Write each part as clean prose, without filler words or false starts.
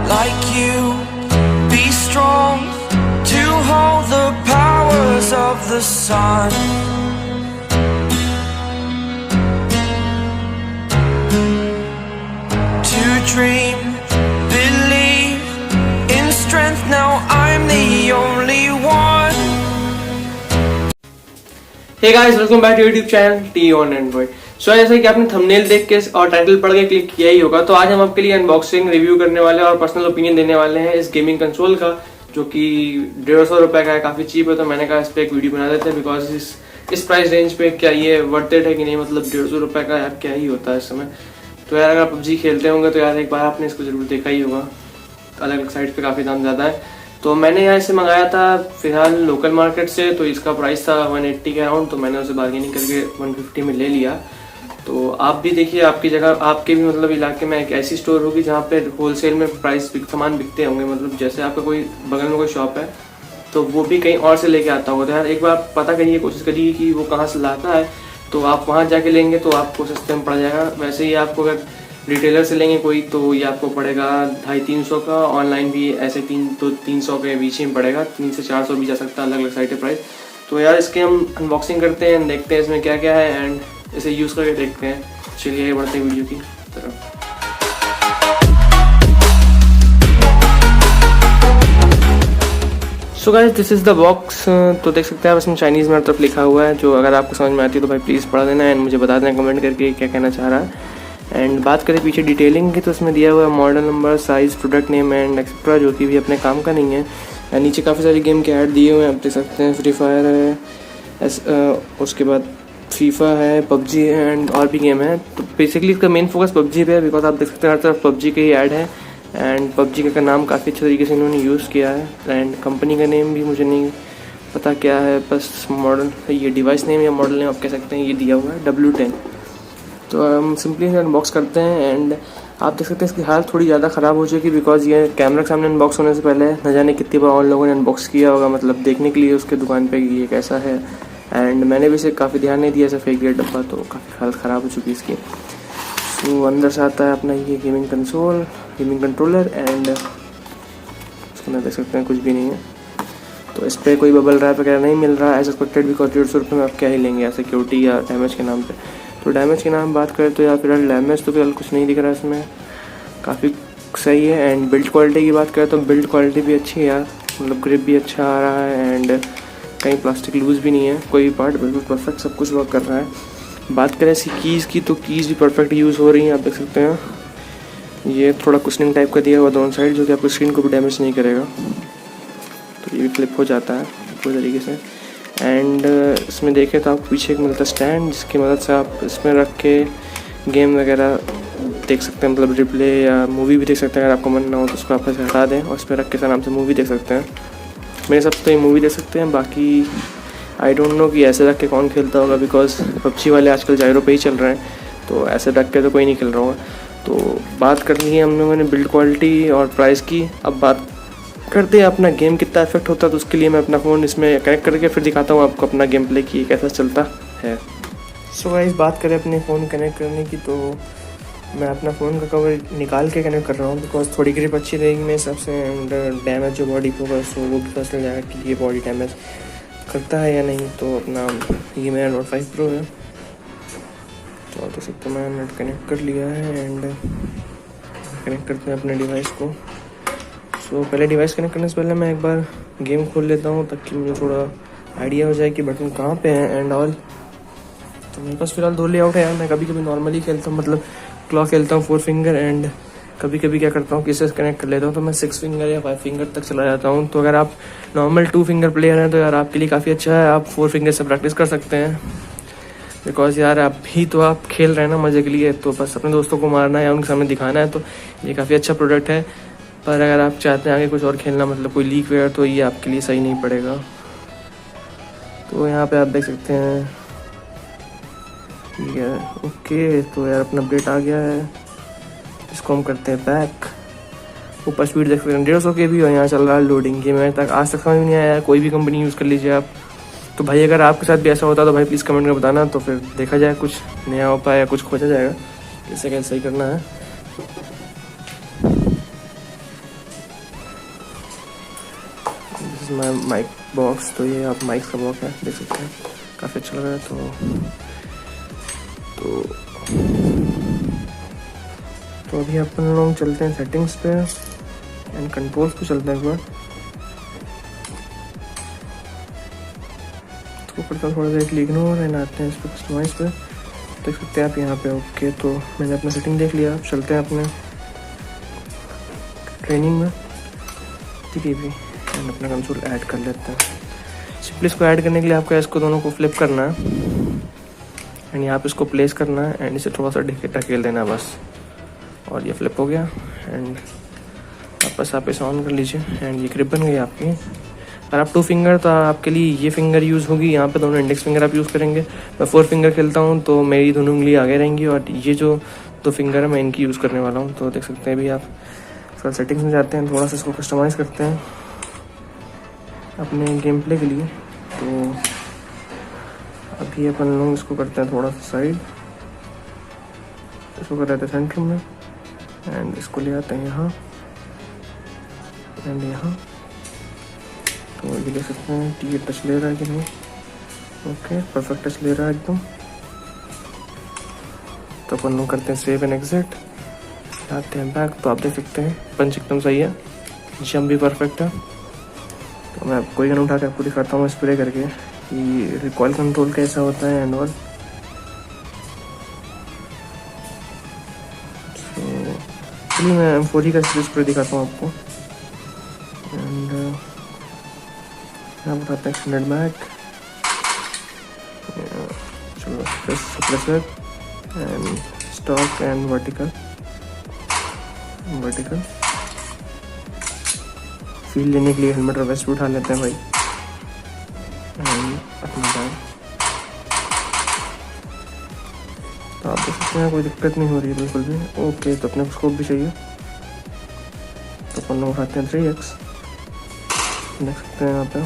like you. Be strong to hold the powers of the sun. To dream, believe in strength. Now I'm the only one. Hey guys, welcome back to YouTube channel T on Android. So जैसे कि आपने thumbnail देख के और title पढ़ के click किया ही होगा, तो आज हम आपके लिए अनबॉक्सिंग रिव्यू करने वाले हैं और पर्सनल ओपिनियन देने वाले हैं इस गेमिंग कंसोल का, जो कि 150 रुपए का है। काफी चीप है, तो मैंने कहा इस पे एक वीडियो बना देते हैं। बिकॉज इस प्राइस रेंज पे क्या ये वर्थ इट है कि नहीं, मतलब 150 रुपए का यार क्या ही होता है इस समय। तो यार अगर आप PUBG खेलते होंगे तो यार एक बार आपने इसको जरूर देखा ही होगा। अलग अलग साइट पे काफ़ी दाम ज़्यादा है। तो मैंने यहाँ से मंगाया था फिलहाल लोकल मार्केट से, तो इसका प्राइस था 180 के अराउंड। तो मैंने उसे बार्गेनिंग करके 150 में ले लिया। तो आप भी देखिए, आपकी जगह आपके भी मतलब इलाके में एक ऐसी स्टोर होगी जहाँ पे होलसेल में सामान बिकते होंगे। मतलब जैसे आपका कोई बगल में कोई शॉप है तो वो भी कहीं और से लेके आता होगा। तो यार एक बार पता करिए, कोशिश करिए कि वो कहाँ से लाता है। तो आप वहाँ जाके लेंगे तो आपको सस्ते में पड़ जाएगा। वैसे ही आपको अगर रिटेलर से लेंगे कोई तो ये आपको पड़ेगा 250-300 का। ऑनलाइन भी ऐसे 300 के बीच में पड़ेगा, 300 से 400 भी जा सकता है, अलग अलग साइट प्राइस। तो यार इसके हम अनबॉक्सिंग करते हैं, देखते हैं इसमें क्या क्या है एंड इसे यूज़ करके देखते हैं। चलिए बढ़ते हैं वीडियो की तरफ। So guys, this is the box. तो देख सकते हैं आप, इसमें चाइनीज़ में हर तरफ लिखा हुआ है। जो अगर आपको समझ में आती है तो भाई प्लीज़ पढ़ देना एंड मुझे बता देना कमेंट करके क्या कहना चाह रहा है। एंड बात करें पीछे डिटेलिंग की, तो इसमें दिया हुआ है model number, size, product name and etcetera, जो कि भी अपने काम का नहीं है। नीचे काफ़ी सारी गेम के ऐड दिए हुए हैं, आप देख सकते हैं। फ्री फायर है, उसके बाद फीफा है, PUBG है एंड और भी गेम है। तो बेसिकली इसका मेन फोकस PUBG पे है, बिकॉज आप देख सकते हैं हर तरफ PUBG के ही ऐड है। एंड PUBG का नाम काफ़ी अच्छे तरीके से इन्होंने यूज़ किया है। एंड कंपनी का नेम भी मुझे नहीं पता क्या है, बस मॉडल, ये डिवाइस नेम या मॉडल नेम आप कह सकते हैं, ये दिया हुआ है W10। तो हम सिंपली इसे अनबॉक्स करते हैं एंड आप देख सकते हैं इसकी हालत थोड़ी ज़्यादा ख़राब हो चुकी है। बिकॉज ये कैमरा के सामने अनबॉक्स होने से पहले न जाने कितनी बार और लोगों ने अनबॉक्स किया होगा, मतलब देखने के लिए उसके दुकान पे कि ये कैसा है। एंड मैंने भी इसे काफ़ी ध्यान नहीं दिया, ऐसा फेंक दिया डब्बा, तो काफ़ी हालत ख़राब हो चुकी है इसकी। तो अंदर से आता है अपना ये gaming console, gaming controller and उसके अंदर देख सकते हैं कुछ भी नहीं है। तो इस पर कोई बबल रैप वगैरह नहीं मिल रहा है एज एक्सपेक्टेड, बिकॉज 150 रुपये में आप क्या ही लेंगे सिक्योरिटी या डैमेज के नाम पे। तो डैमेज के नाम बात करें तो यार फिलहाल डैमेज तो फिलहाल कुछ नहीं दिख रहा है इसमें, काफ़ी सही है। एंड बिल्ड क्वालिटी की बात करें तो बिल्ड क्वालिटी भी अच्छी है यार, मतलब ग्रिप भी अच्छा आ रहा है एंड कहीं प्लास्टिक लूज़ भी नहीं है, कोई भी पार्ट बिल्कुल परफेक्ट, सब कुछ वर्क कर रहा है। बात करें इसकी कीज़ की, तो कीज़ भी परफेक्ट यूज़ हो रही हैं, आप देख सकते हैं। ये थोड़ा कुशनिंग टाइप का दिया हुआ दोनों साइड, जो कि आपको स्क्रीन को भी डैमेज नहीं करेगा। तो ये भी फ्लिप हो जाता है पूरी तरीके से। एंड इसमें देखें तो आपको पीछे एक मिलता है स्टैंड, जिसकी मदद से आप इसमें रख के गेम वगैरह देख सकते हैं, मतलब रिप्ले या मूवी भी देख सकते हैं। अगर आपको मन ना हो तो उसको आप हटा दें और इस पर रख के आराम से मूवी देख सकते हैं। मेरे हिसाब से तो ये मूवी देख सकते हैं, बाकी आई डोंट नो कि ऐसे रख के कौन खेलता होगा, बिकॉज PUBG वाले आजकल जायरो पे ही चल रहे हैं, तो ऐसे रख के तो कोई नहीं खेल रहा होगा। तो बात करनी है हम लोगों ने बिल्ड क्वालिटी और प्राइस की। अब बात करते हैं अपना गेम कितना इफेक्ट होता है, तो उसके लिए मैं अपना फ़ोन इसमें कनेक्ट करके फिर दिखाता हूँ आपको अपना गेम प्ले की कैसा चलता है। सो गाइस, बात करें अपने फ़ोन कनेक्ट करने की, तो मैं अपना फ़ोन का कवर निकाल के कनेक्ट कर रहा हूँ, बिकॉज थोड़ी ग्रिप अच्छी रहेगी मेरे हिसाब से। एंड डैमेज जो बॉडी को बस वो भी पता चल जाएगा कि ये बॉडी डैमेज करता है या नहीं। तो अपना ये मेरा Note 5 Pro है, तो देख सकते हैं मैंने नेट कनेक्ट कर लिया है एंड कनेक्ट करते हैं अपने डिवाइस को। सो पहले डिवाइस कनेक्ट करने से पहले मैं एक बार गेम खोल लेता हूँ, ताकि मुझे थोड़ा आइडिया हो जाए कि बटन कहाँ पे हैं एंड ऑल। तो मेरे पास फिलहाल 2 लेआउट है यार। मैं कभी कभी नॉर्मली खेलता हूँ, मतलब क्लॉक खेलता हूँ 4 फिंगर, एंड कभी कभी क्या करता हूँ कि इससे कनेक्ट कर लेता हूँ तो मैं 6 फिंगर या 5 फिंगर तक चला जाता हूँ। तो अगर आप नॉर्मल 2 फिंगर प्लेयर हैं तो यार आपके लिए काफ़ी अच्छा है, आप 4 फिंगर से प्रैक्टिस कर सकते हैं। बिकॉज यार अभी तो आप खेल रहे हैं ना मज़े के लिए, तो बस अपने दोस्तों को मारना है या उनके सामने दिखाना है, तो ये काफ़ी अच्छा प्रोडक्ट है। पर अगर आप चाहते हैं आगे कुछ और खेलना, मतलब कोई लीग वगैरह, तो ये आपके लिए सही नहीं पड़ेगा। तो यहाँ पे आप देख सकते हैं, ठीक है, ओके। तो यार अपना अपडेट आ गया है, इसको हम करते हैं बैक। ऊपर स्पीड देख सकते हैं 150 के भी, और यहाँ चल रहा है लोडिंग। ये मेरे तक आज तक समझ में नहीं आया, कोई भी कंपनी यूज़ कर लीजिए आप। तो भाई अगर आपके साथ भी ऐसा होता तो भाई प्लीज़ कमेंट में बताना, तो फिर देखा जाए कुछ नया हो पाए या कुछ खोजा जाएगा कैसे कैसे सही करना है। Is my mic box. तो ये आप माइक का बॉक्स है, देख सकते हैं, काफ़ी अच्छा लग रहा है। तो अभी अपन लोग चलते हैं सेटिंग्स पे एंड कंट्रोल्स पे चलते हैं एक बार। तो करता हूँ थोड़ा सा इग्नोर एंड आते हैं इस पर कस्टमाइज पे। देख सकते हैं आप यहाँ पे। ओके, तो मैंने अपना सेटिंग देख लिया। अब चलते हैं अपने ट्रेनिंग में, ठीक है भी, एंड अपना कंसोल ऐड कर लेते हैं। सिंपली इसको ऐड करने के लिए आपको इसको दोनों को फ्लिप करना है एंड यहाँ पे इसको प्लेस करना है एंड इसे थोड़ा सा ढकेल देना है बस, और ये फ्लिप हो गया। एंड वापस आप इसे ऑन कर लीजिए एंड ये ग्रिप बन गई आपकी। अगर आप 2 फिंगर तो आपके लिए ये फिंगर यूज़ होगी, यहाँ पे दोनों इंडेक्स फिंगर आप यूज़ करेंगे। मैं 4 फिंगर खेलता हूँ तो मेरी दोनों उंगली आगे रहेंगी, और ये जो 2 फिंगर है मैं इनकी यूज़ करने वाला हूँ। तो देख सकते हैं अभी आप इसका सेटिंग्स में जाते हैं, थोड़ा सा इसको कस्टमाइज़ करते हैं अपने गेम प्ले के लिए। तो अभी अपन लोग इसको करते हैं थोड़ा सा साइड, इसको कर देते हैं सेंटर में एंड इसको ले आते हैं यहाँ एंड यहाँ। तो ये ले सकते हैं कि ये टच ले रहा है कि नहीं। ओके, परफेक्ट टच ले रहा है एकदम। तो अपन लोग करते हैं सेव एंड एग्जिट, आते हैं बैक। तो आप देख सकते हैं पंच एकदम सही है, जंप भी परफेक्ट है। तो मैं कोई गन उठा के आपको दिखाता हूँ स्प्रे करके कि रिकॉइल कंट्रोल कैसा होता है एंड ऑल। चलिए मैं M4 का स्प्रे दिखाता हूँ आपको। एंड यहाँ बताते हैं एक्सटेंडेड बैक, चलो suppressor and stock and vertical feel लेने के लिए हेलमेट और वेस्ट भी उठा लेते हैं भाई। एंड अपना बैग। तो आप देख सकते हैं कोई दिक्कत नहीं हो रही है बिल्कुल भी। ओके, तो अपने स्कोप भी चाहिए, तो अपन लोग उठाते हैं 3x, देख सकते हैं यहाँ पे।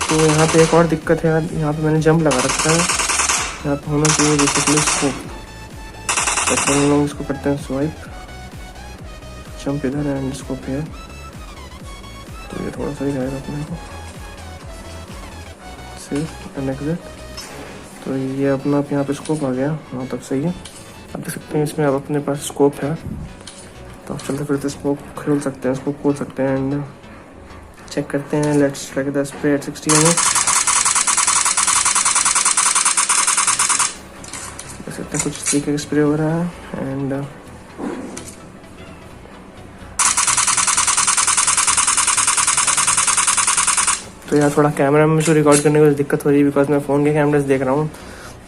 तो यहाँ पे एक और दिक्कत है यार, यहाँ पे मैंने जंप लगा रखा है, यहाँ पे होना चाहिए बेसिकली स्कोप। तो अपन लोग इसको करते हैं स्वाइप, जंप इधर एंड स्कोप है, तो ये थोड़ा सा ही जाएगा अपने को। Save and exit. तो ये अपना यहाँ पे स्कोप आ गया, वहाँ तक सही है। आप देख सकते हैं इसमें अब अपने पास स्कोप है, तो आप चलते फिरते स्कोप खोल सकते हैं, स्कोप खोल सकते हैं एंड चेक करते हैं। Let's try the spray at 60 mm। देख सकते हैं कुछ तरीके का स्प्रे हो रहा है एंड तो यार थोड़ा कैमरा में मुझे रिकॉर्ड करने में दिक्कत हो रही है बिकॉज मैं फ़ोन के कैमरे से देख रहा हूँ,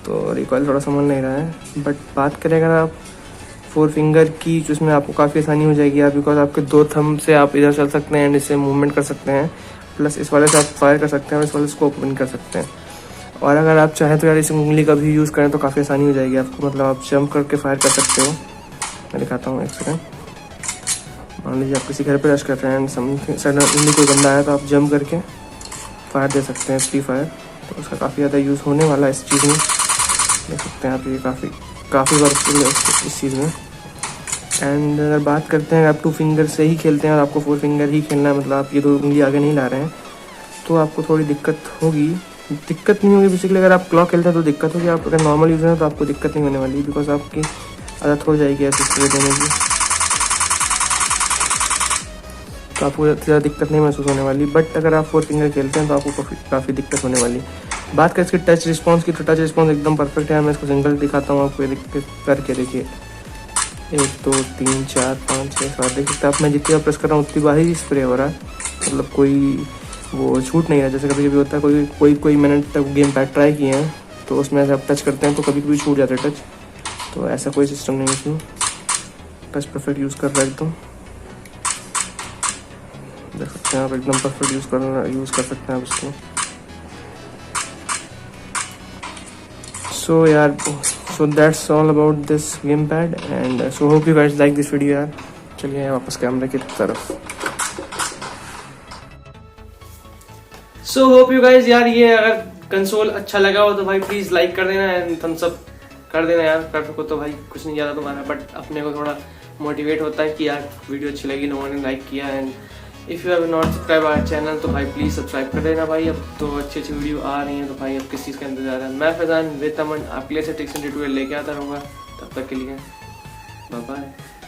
तो रिकॉइल थोड़ा समझ नहीं रहा है। बट बात करें अगर आप 4 फिंगर की, तो इसमें आपको काफ़ी आसानी हो जाएगी यार, बिकॉज आपके 2 थंब से आप इधर चल सकते हैं एंड इससे मूवमेंट कर सकते हैं, प्लस इस वाले से आप फायर कर सकते हैं और इस वाले से स्कोप ओपन कर सकते हैं। और अगर आप चाहें तो यार इस उंगली का भी यूज़ करें तो काफ़ी आसानी हो जाएगी आपको, मतलब आप जंप करके फायर कर सकते हो। मैं दिखाता हूँ एक सेकेंड। मान लीजिए आप किसी घर पर रश कर रहे हैं, सडनली कोई बंदा आया तो आप जंप करके फायर दे सकते हैं, फ्री फायर। तो उसका काफ़ी ज़्यादा यूज़ होने वाला है इस चीज़ में, देख सकते हैं आप, ये काफ़ी वर्कफुल है इस चीज़ में। एंड अगर बात करते हैं आप 2 फिंगर से ही खेलते हैं और आपको 4 फिंगर ही खेलना है, मतलब आप ये 2 उंगली आगे नहीं ला रहे हैं, तो आपको थोड़ी दिक्कत होगी। दिक्कत नहीं होगी बेसिकली, अगर आप क्लॉक खेलते हैं तो दिक्कत होगी। आप अगर नॉर्मल यूज़र हैं तो आपको दिक्कत नहीं होने वाली, बिकॉज आपकी आदत हो जाएगी ऐसे स्प्रे देने की, तो आपको ज़्यादा दिक्कत नहीं महसूस होने वाली। बट अगर आप 4 फिंगर खेलते हैं तो आपको काफ़ी दिक्कत होने वाली। बात करें इसकी टच रिस्पॉन्स की, तो टच रिस्पॉन्स एकदम परफेक्ट है। मैं इसको सिंगल दिखाता हूँ आपको, ये करके देखिए, 1 2 3 4 5 6 7 देख सकते हैं आप। मैं जितनी बार प्रेस कर रहा हूँ उतनी बार ही स्प्रे हो रहा है, मतलब कोई वो छूट नहीं रहा। जैसे कभी कभी होता है कोई मैंने तक गेम पैड ट्राई किए हैं तो उसमें ऐसे आप टच करते हैं तो कभी कभी छूट जाता है टच, तो ऐसा कोई सिस्टम नहीं है इसमें। टच परफेक्ट यूज़ कर रहा है एकदम, देख सकते हैं आप, एकदम परफेक्ट यूज़ कर सकते हैं आप इसको। सो यार, so that's all about this game pad and so hope you guys like this video यार। चलिए वापस कैमरे की तरफ। सो होप यू गाइस यार, ये अगर कंसोल अच्छा लगा हो तो भाई प्लीज़ लाइक कर देना एंड थम्स अप कर देना यार। कर सको तो भाई कुछ नहीं ज़्यादा तुम्हारा, बट अपने को थोड़ा मोटिवेट होता है कि यार वीडियो अच्छी लगी, लोगों ने लाइक किया and if you have not subscribe our channel तो भाई प्लीज़ सब्सक्राइब कर देना भाई। अब तो अच्छी अच्छी वीडियो आ रही हैं, तो भाई अब किस चीज़ का इंतजार है। मैं फैजान विद अमन आपके लिए से टिप्स एंड ट्यूटोरियल लेके आता रहूँगा। तब तक के लिए बाय बाय।